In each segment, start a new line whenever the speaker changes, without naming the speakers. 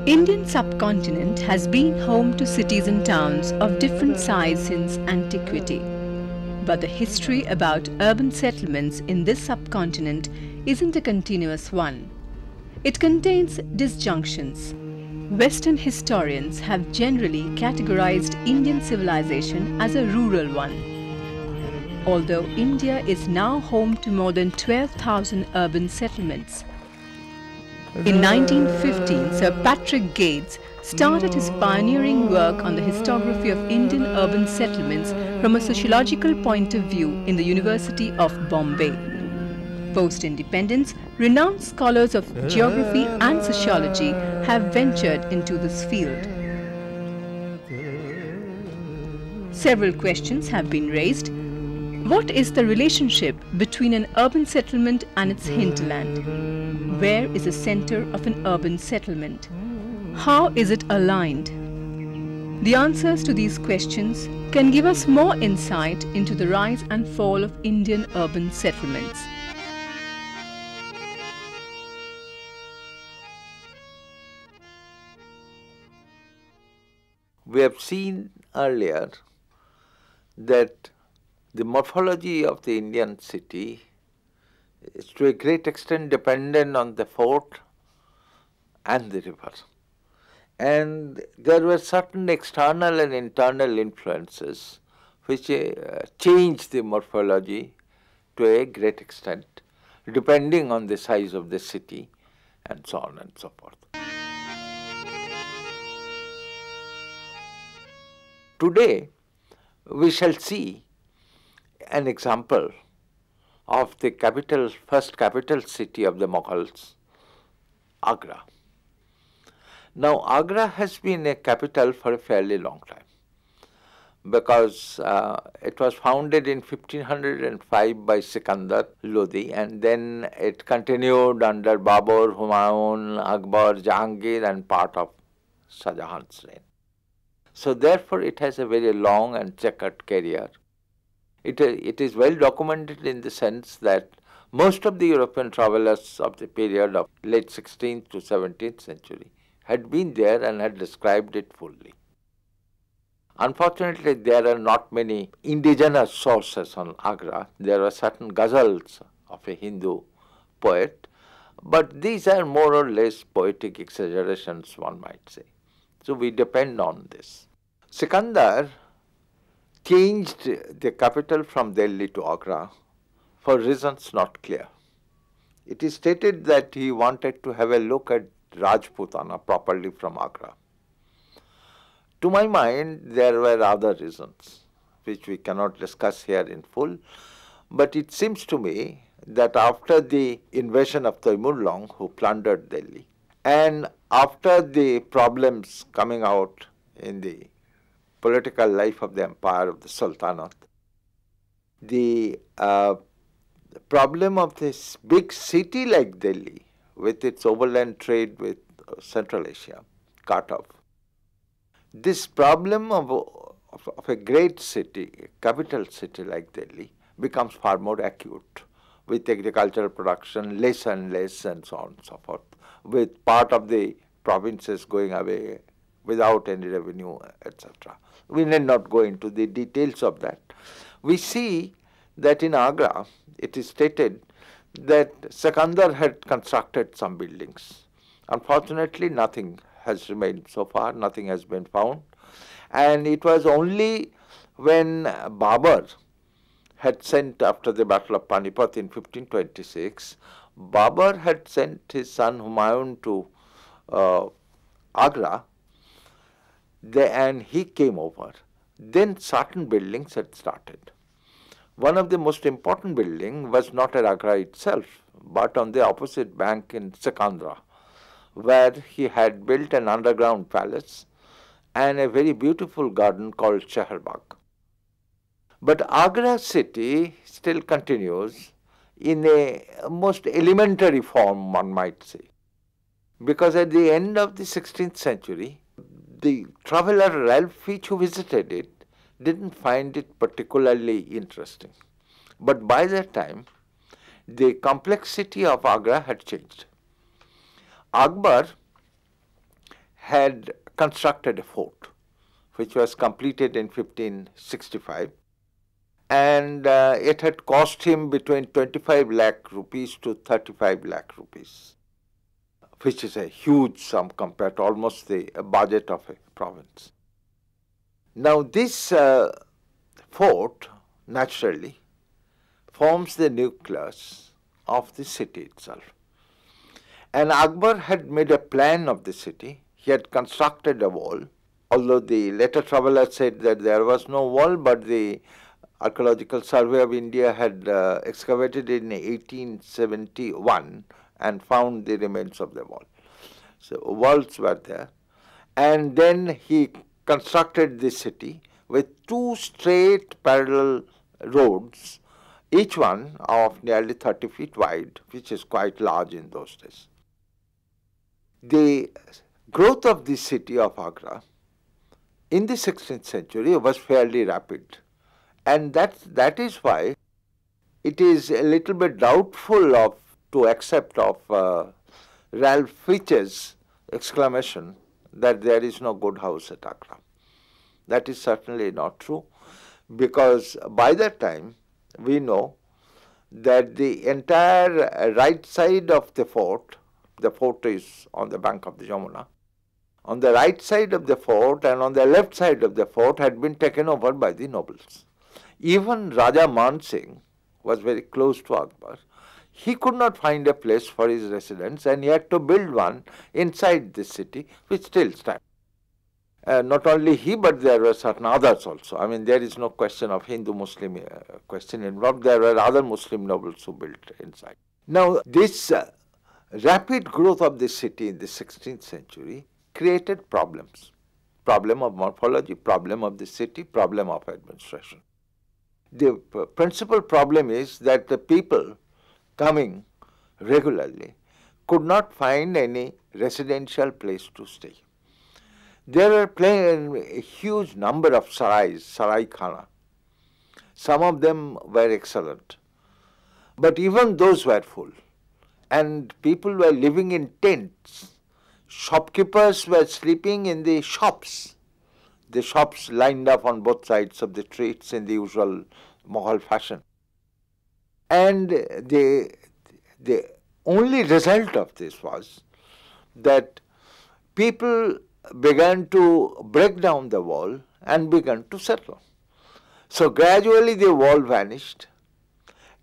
Indian subcontinent has been home to cities and towns of different size since antiquity. But the history about urban settlements in this subcontinent isn't a continuous one. It contains disjunctions. Western historians have generally categorized Indian civilization as a rural one. Although India is now home to more than 12,000 urban settlements. In 1915, Sir Patrick Gades started his pioneering work on the historiography of Indian urban settlements from a sociological point of view in the University of Bombay. Post-independence, renowned scholars of geography and sociology have ventured into this field. Several questions have been raised. What is the relationship between an urban settlement and its hinterland? Where is the center of an urban settlement? How is it aligned? The answers to these questions can give us more insight into the rise and fall of Indian urban settlements.
We have seen earlier that the morphology of the Indian city is to a great extent dependent on the fort and the river. And there were certain external and internal influences which changed the morphology to a great extent, depending on the size of the city and so on and so forth. Today, we shall see an example of the first capital city of the Mughals, Agra. Now, Agra has been a capital for a fairly long time because it was founded in 1505 by Sikandar Lodi, and then it continued under Babur, Humayun, Akbar, Jahangir and part of Shah Jahan's reign. So therefore, it has a very long and checkered career. It is well documented in the sense that most of the European travelers of the period of late 16th to 17th century had been there and had described it fully. Unfortunately, there are not many indigenous sources on Agra. There are certain ghazals of a Hindu poet, but these are more or less poetic exaggerations, one might say. So we depend on this. Sikandar changed the capital from Delhi to Agra for reasons not clear. It is stated that he wanted to have a look at Rajputana properly from Agra. To my mind, there were other reasons which we cannot discuss here in full, but it seems to me that after the invasion of Taimur-Long, who plundered Delhi, and after the problems coming out in the political life of the empire of the Sultanate, the problem of this big city like Delhi, with its overland trade with Central Asia, cut off. This problem of a great city, a capital city like Delhi, becomes far more acute, with agricultural production less and less and so on and so forth, with part of the provinces going away without any revenue, etc. We need not go into the details of that. We see that in Agra, it is stated that Sikandar had constructed some buildings. Unfortunately, nothing has remained so far, nothing has been found. And it was only when Babur had sent, after the Battle of Panipat in 1526, Babur had sent his son Humayun to Agra, and he came over. Then certain buildings had started. One of the most important buildings was not at Agra itself, but on the opposite bank in Sikandra, where he had built an underground palace and a very beautiful garden called Shaharbagh. But Agra city still continues in a most elementary form, one might say, because at the end of the 16th century, the traveler Ralph Fitch, who visited it, didn't find it particularly interesting. But by that time, the complexity of Agra had changed. Akbar had constructed a fort, which was completed in 1565, and it had cost him between 25 lakh rupees to 35 lakh rupees, which is a huge sum compared to almost the budget of a province. Now this fort, naturally, forms the nucleus of the city itself. And Akbar had made a plan of the city. He had constructed a wall, although the later traveller said that there was no wall, but the Archaeological Survey of India had excavated in 1871 and found the remains of the wall. So walls were there. And then he constructed the city with two straight parallel roads, each one of nearly 30 feet wide, which is quite large in those days. The growth of the city of Agra in the 16th century was fairly rapid, and that is why it is a little bit doubtful to accept of Ralph Fitch's exclamation that there is no good house at Agra. That is certainly not true, because by that time we know that the entire right side of the fort is on the bank of the Yamuna, on the right side of the fort and on the left side of the fort had been taken over by the nobles. Even Raja Man Singh was very close to Akbar. He could not find a place for his residence and he had to build one inside the city, which still stands. Not only he, but there were certain others also. I mean, there is no question of Hindu-Muslim question involved. There were other Muslim nobles who built inside. Now, this rapid growth of the city in the 16th century created problems. Problem of morphology, problem of the city, problem of administration. The principal problem is that the people coming regularly could not find any residential place to stay. There were a huge number of sarais, sarai khana. Some of them were excellent, but even those were full, and people were living in tents. Shopkeepers were sleeping in the shops lined up on both sides of the streets in the usual Mughal fashion. And the only result of this was that people began to break down the wall and began to settle. So gradually the wall vanished.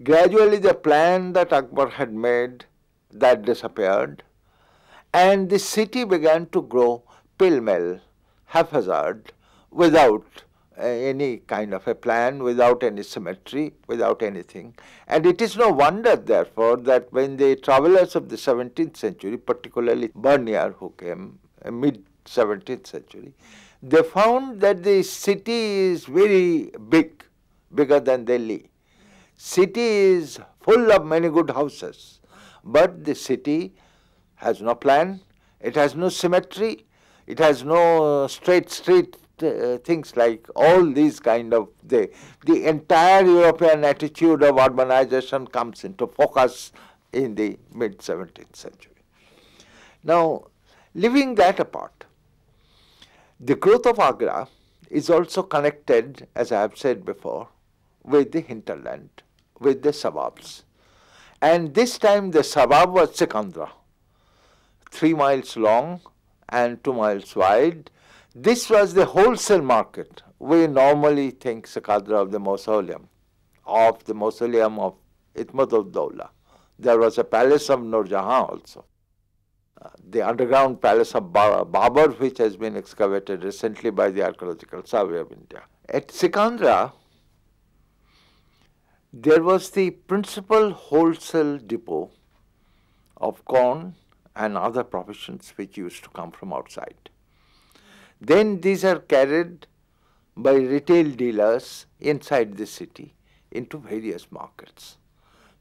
Gradually the plan that Akbar had made, that disappeared. And the city began to grow pell-mell, haphazard, without any kind of a plan, without any symmetry, without anything. And it is no wonder, therefore, that when the travelers of the 17th century, particularly Bernier, who came mid-17th century, they found that the city is very big, bigger than Delhi. City is full of many good houses, but the city has no plan, it has no symmetry, it has no straight street things like all these kind of, the entire European attitude of urbanization comes into focus in the mid-17th century. Now, leaving that apart, the growth of Agra is also connected, as I have said before, with the hinterland, with the suburbs. And this time the suburb was Sikandra, 3 miles long and 2 miles wide. This was the wholesale market. We normally think Sikandra of the mausoleum of Itmad-ud-Dawla. There was a palace of Nur Jahan also. The underground palace of Babur, which has been excavated recently by the Archaeological Survey of India. At Sikandra, there was the principal wholesale depot of corn and other provisions which used to come from outside. Then these are carried by retail dealers inside the city into various markets.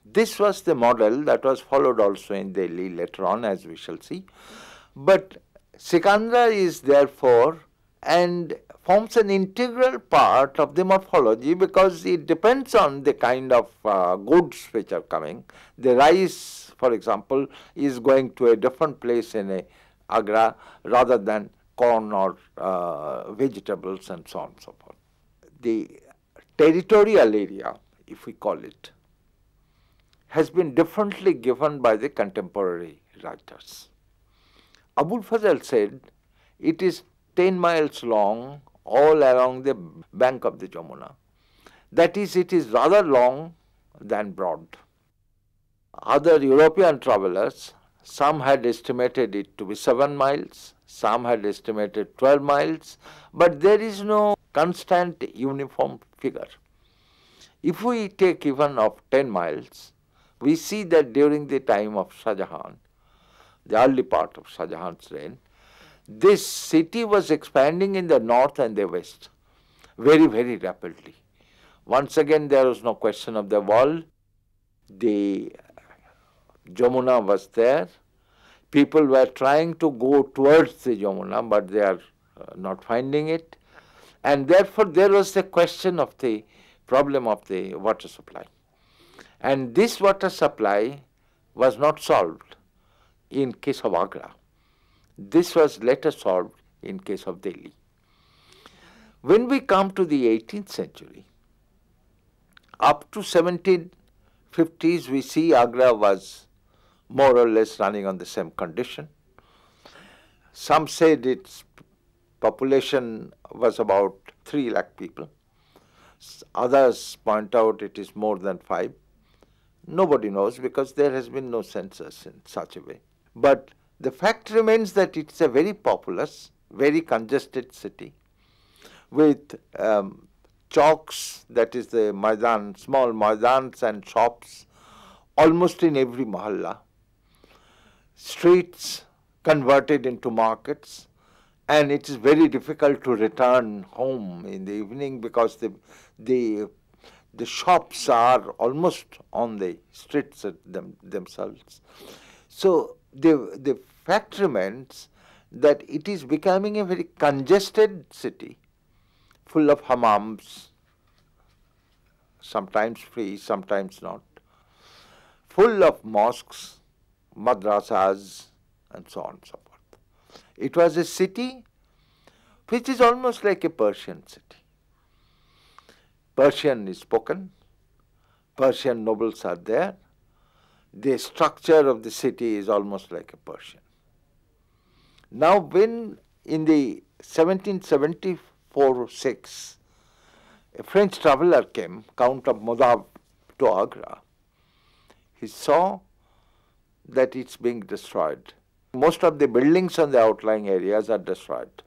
This was the model that was followed also in Delhi later on, as we shall see. But Sikandra is therefore and forms an integral part of the morphology because it depends on the kind of goods which are coming. The rice, for example, is going to a different place in Agra rather than corn or vegetables and so on and so forth. The territorial area, if we call it, has been differently given by the contemporary writers. Abul Fazl said it is 10 miles long all along the bank of the Jamuna. That is, it is rather long than broad. Other European travelers, some had estimated it to be 7 miles, some had estimated 12 miles, but there is no constant uniform figure. If we take even of 10 miles, we see that during the time of Shah Jahan, the early part of Shah Jahan's reign, this city was expanding in the north and the west very, very rapidly. Once again, there was no question of the wall. The Jamuna was there. People were trying to go towards the Jamuna, but they are not finding it. And therefore, there was the question of the problem of the water supply. And this water supply was not solved in case of Agra. This was later solved in case of Delhi. When we come to the 18th century, up to 1750s, we see Agra was more or less running on the same condition. Some said its population was about 3 lakh people. Others point out it is more than 5. Nobody knows because there has been no census in such a way. But the fact remains that it's a very populous, very congested city with chowks, that is the maidan, small maidans and shops almost in every mahalla, streets converted into markets, and it is very difficult to return home in the evening because the shops are almost on the streets themselves. So the fact remains that it is becoming a very congested city, full of hammams, sometimes free, sometimes not, full of mosques, madrasas, and so on and so forth. It was a city which is almost like a Persian city. Persian is spoken, Persian nobles are there. The structure of the city is almost like a Persian. Now, when in the 1774-6, a French traveler came, Count of Mughal, to Agra, he saw that it's being destroyed. Most of the buildings on the outlying areas are destroyed.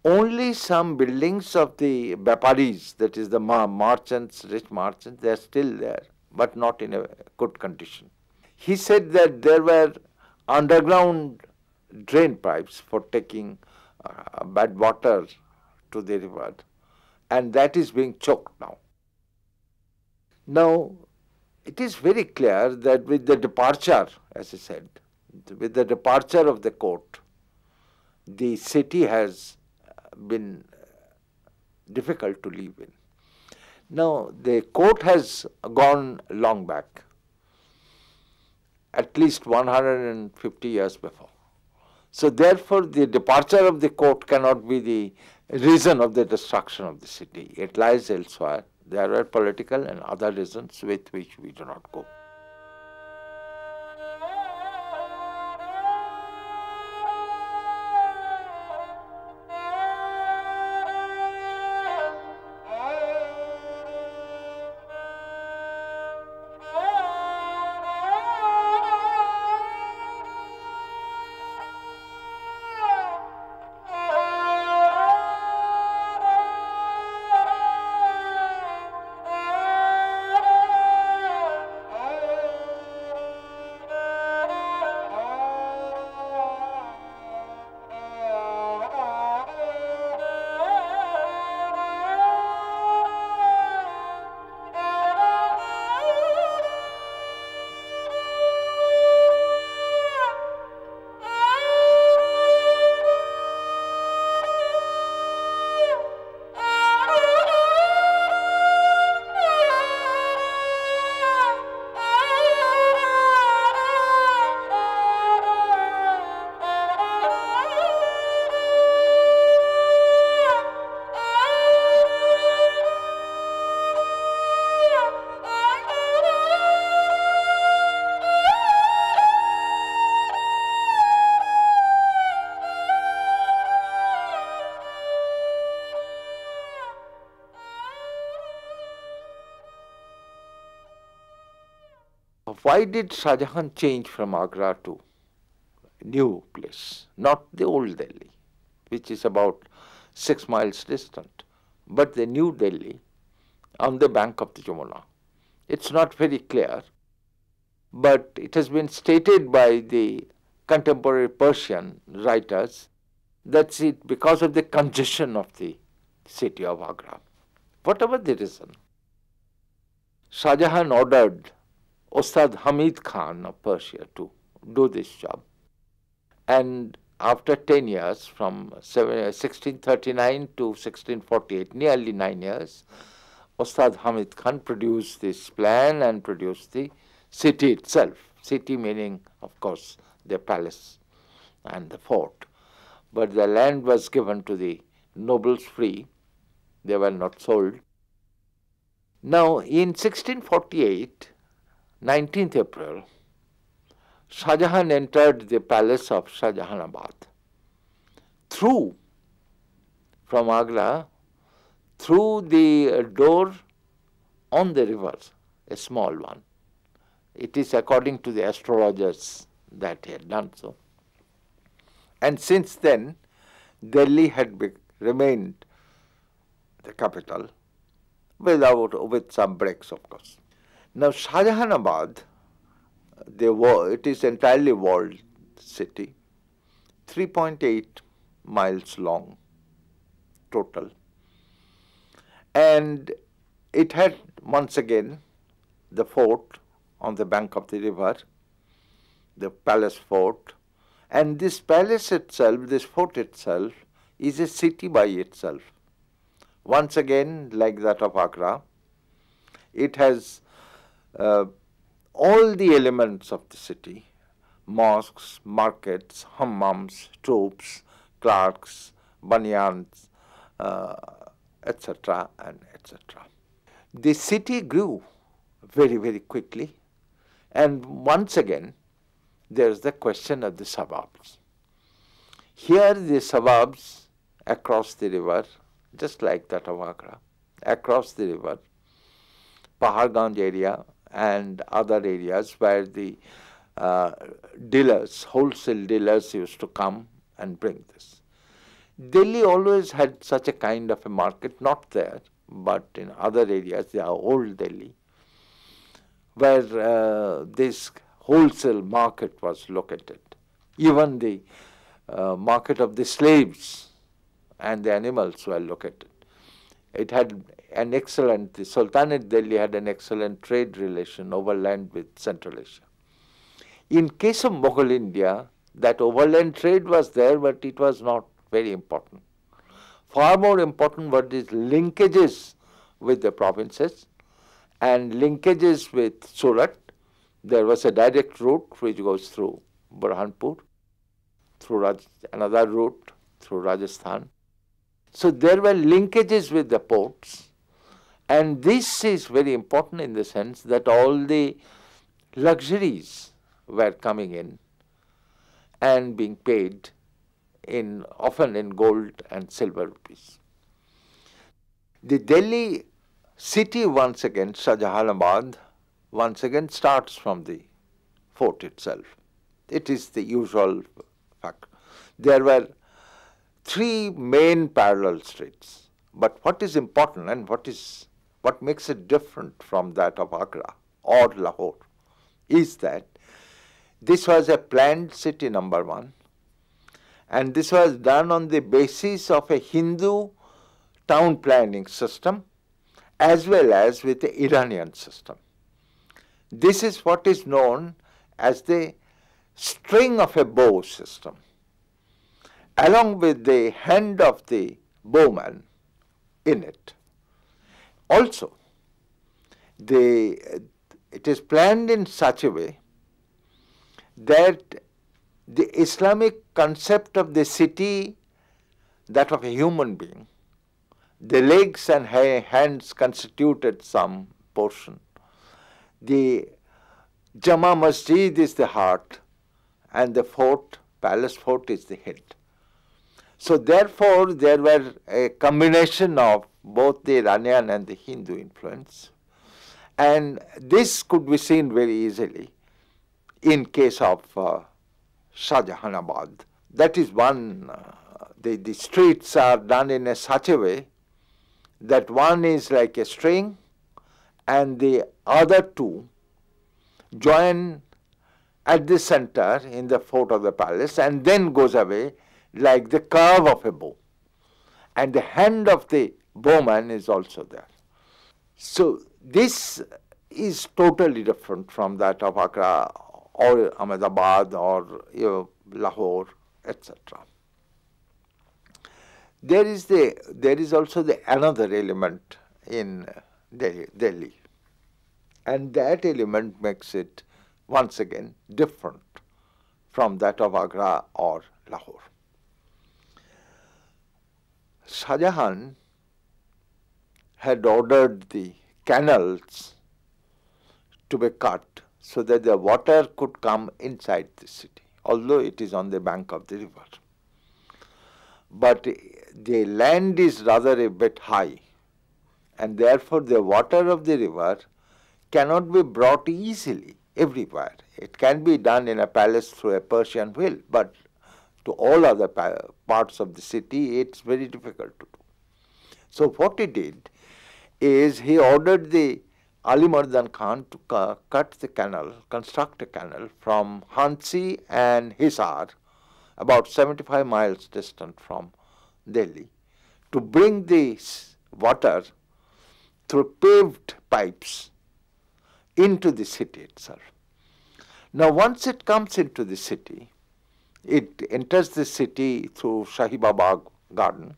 Only some buildings of the Baparis, that is the merchants, rich merchants, they are still there, but not in a good condition. He said that there were underground drain pipes for taking bad water to the river, and that is being choked now. Now, it is very clear that with the departure, as I said, with the departure of the court, the city has been difficult to live in. Now, the court has gone long back, at least 150 years before. So, therefore, the departure of the court cannot be the reason of the destruction of the city. It lies elsewhere. There are political and other reasons with which we do not go. why did Shah Jahan change from Agra to new place, not the old Delhi, which is about 6 miles distant, but the new Delhi on the bank of the Yamuna? It's not very clear, but it has been stated by the contemporary Persian writers that's it because of the congestion of the city of Agra. Whatever the reason, Shah Jahan ordered Ustad Hamid Khan of Persia to do this job. And after 10 years, from 1639 to 1648, nearly 9 years, Ustad Hamid Khan produced this plan and produced the city itself. City meaning, of course, the palace and the fort. But the land was given to the nobles free. They were not sold. Now, in 1648, 19th April, Shah Jahan entered the palace of Shah Jahanabad through, from Agra, through the door on the river, a small one. It is according to the astrologers that he had done so. And since then, Delhi had remained the capital with some breaks, of course. Now, Shah Jahanabad, it is entirely walled city, 3.8 miles long total. And it had, once again, the fort on the bank of the river, the palace fort. And this palace itself, this fort itself, is a city by itself. Once again, like that of Agra, it has all the elements of the city: mosques, markets, hammams, troops, clerks, banyans, etc. and etc. The city grew very, very quickly, and once again, there is the question of the suburbs. Here, the suburbs across the river, just like that of Agra, across the river, Paharganj area and other areas where the dealers, wholesale dealers used to come and bring this. Delhi always had such a kind of a market, not there, but in other areas, the old Delhi, where this wholesale market was located. Even the market of the slaves and the animals were located. It had an excellent, the Sultanate Delhi had an excellent trade relation overland with Central Asia. In case of Mughal India, that overland trade was there, but it was not very important. Far more important were these linkages with the provinces and linkages with Surat. There was a direct route which goes through Burhanpur, through another route through Rajasthan. So there were linkages with the ports, and this is very important in the sense that all the luxuries were coming in and being paid often in gold and silver rupees. The Delhi city, once again, Shah Jahanabad, once again starts from the fort itself. It is the usual fact. There were 3 main parallel streets. But what is important and what makes it different from that of Agra or Lahore is that this was a planned city, number 1, and this was done on the basis of a Hindu town planning system as well as with the Iranian system. This is what is known as the string of a bow system, along with the hand of the bowman in it. Also, it is planned in such a way that the Islamic concept of the city, that of a human being, the legs and hands constituted some portion. The Jama Masjid is the heart, and the fort, palace fort, is the head. So therefore, there were a combination of both the Iranian and the Hindu influence. And this could be seen very easily in case of Shahjahanabad. That is one, the streets are done in such a way that one is like a string and the other two join at the center in the fort of the palace and then goes away like the curve of a bow. And the hand of the bowman is also there. So this is totally different from that of Agra or Ahmedabad or Lahore, etc. There is also another element in Delhi, and that element makes it once again different from that of Agra or Lahore. Shah Jahan had ordered the canals to be cut so that the water could come inside the city, although it is on the bank of the river. But the land is rather a bit high, and therefore the water of the river cannot be brought easily everywhere. It can be done in a palace through a Persian wheel, but to all other parts of the city, it's very difficult to do. So what he did is he ordered the Ali Mardan Khan to cut the canal, construct a canal from Hansi and Hisar, about 75 miles distant from Delhi, to bring the water through paved pipes into the city itself. Now once it comes into the city, it enters the city through Shahi Bagh garden,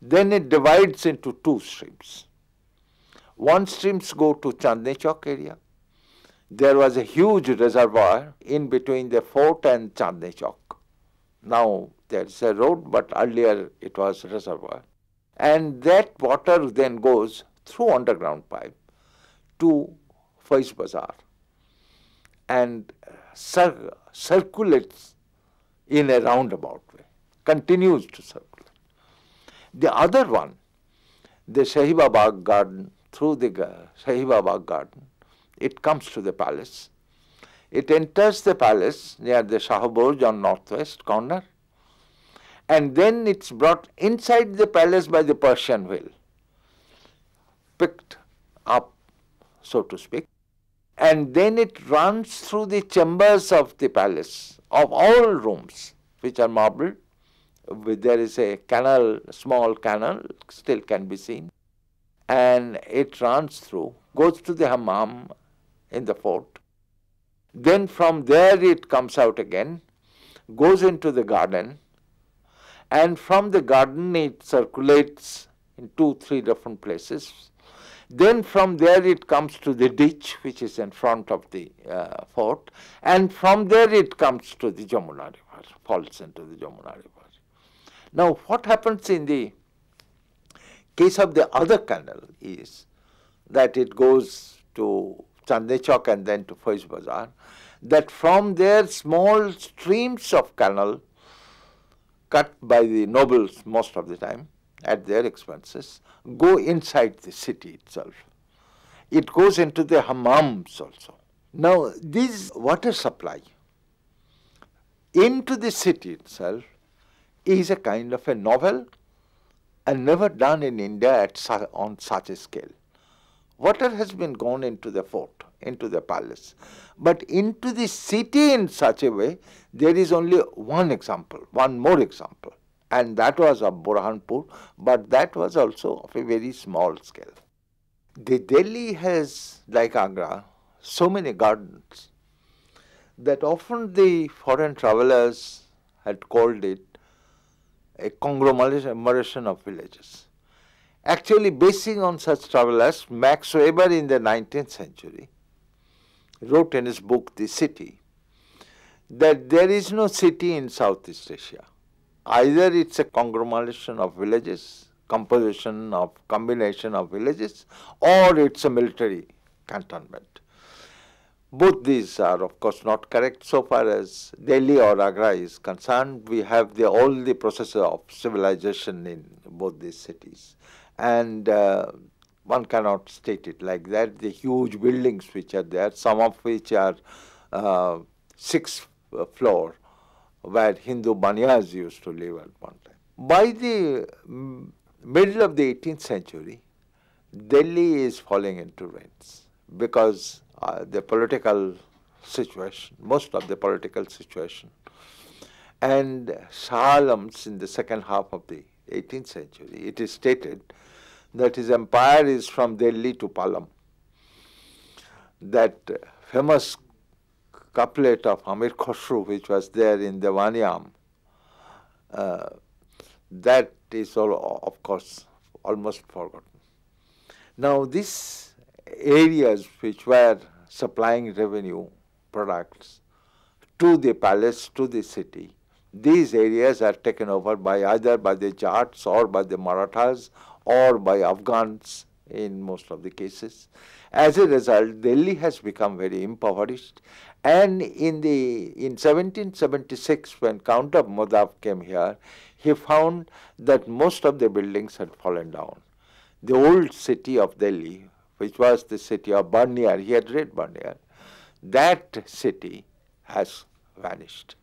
then it divides into two streams. One streams go to Chandni Chowk area. There was a huge reservoir in between the fort and Chandni Chowk. Now there is a road, but earlier it was a reservoir. And that water then goes through underground pipe to Faiz Bazaar and circulates in a roundabout way, continues to circulate. The other one, the Shahi Bagh garden, through the Shahi Bagh garden, it comes to the palace. It enters the palace near the Shah Burj on northwest corner, and then it's brought inside the palace by the Persian wheel, picked up, so to speak, and then it runs through the chambers of the palace, of all rooms, which are marbled. There is a canal, small canal, still can be seen, and it runs through, goes to the hammam in the fort. Then from there it comes out again, goes into the garden, and from the garden it circulates in 2-3 different places. Then from there it comes to the ditch which is in front of the fort, and from there it comes to the Jamuna river, falls into the Jamuna river. Now what happens in the case of the other canal is that it goes to Chandni Chowk and then to Faiz Bazaar, that from there small streams of canal cut by the nobles most of the time at their expenses go inside the city itself. It goes into the hammams also. Now this water supply into the city itself is a kind of a novel and never done in India on such a scale. Water has been gone into the fort, into the palace, but into the city in such a way, there is only one example, one more example, and that was of Burhanpur, but that was also of a very small scale. The Delhi has, like Agra, so many gardens that often the foreign travelers had called it a conglomeration of villages. Actually, basing on such travelers, Max Weber in the 19th century wrote in his book, The City, that there is no city in Southeast Asia. Either it's a conglomeration of villages, combination of villages, or it's a military cantonment. Both these are of course not correct so far as Delhi or Agra is concerned. We have all the processes of civilization in both these cities. And one cannot state it like that. The huge buildings which are there, some of which are 6 floor, where Hindu banyas used to live at one time. By the middle of the 18th century, Delhi is falling into rains because the political situation, most of the political situation, and Shah Alam's in the second half of the 18th century, it is stated that his empire is from Delhi to Palam. That famous couplet of Amir Khosrow, which was there in the Vanyam, that is, all, of course, almost forgotten. Now, these areas which were supplying revenue products to the palace, to the city, these areas are taken over by either by the Jats or by the Marathas or by Afghans in most of the cases. As a result, Delhi has become very impoverished, and in 1776, when Count of Mughal came here, he found that most of the buildings had fallen down. The old city of Delhi, which was the city of Barnier, he had read Barnier, that city has vanished.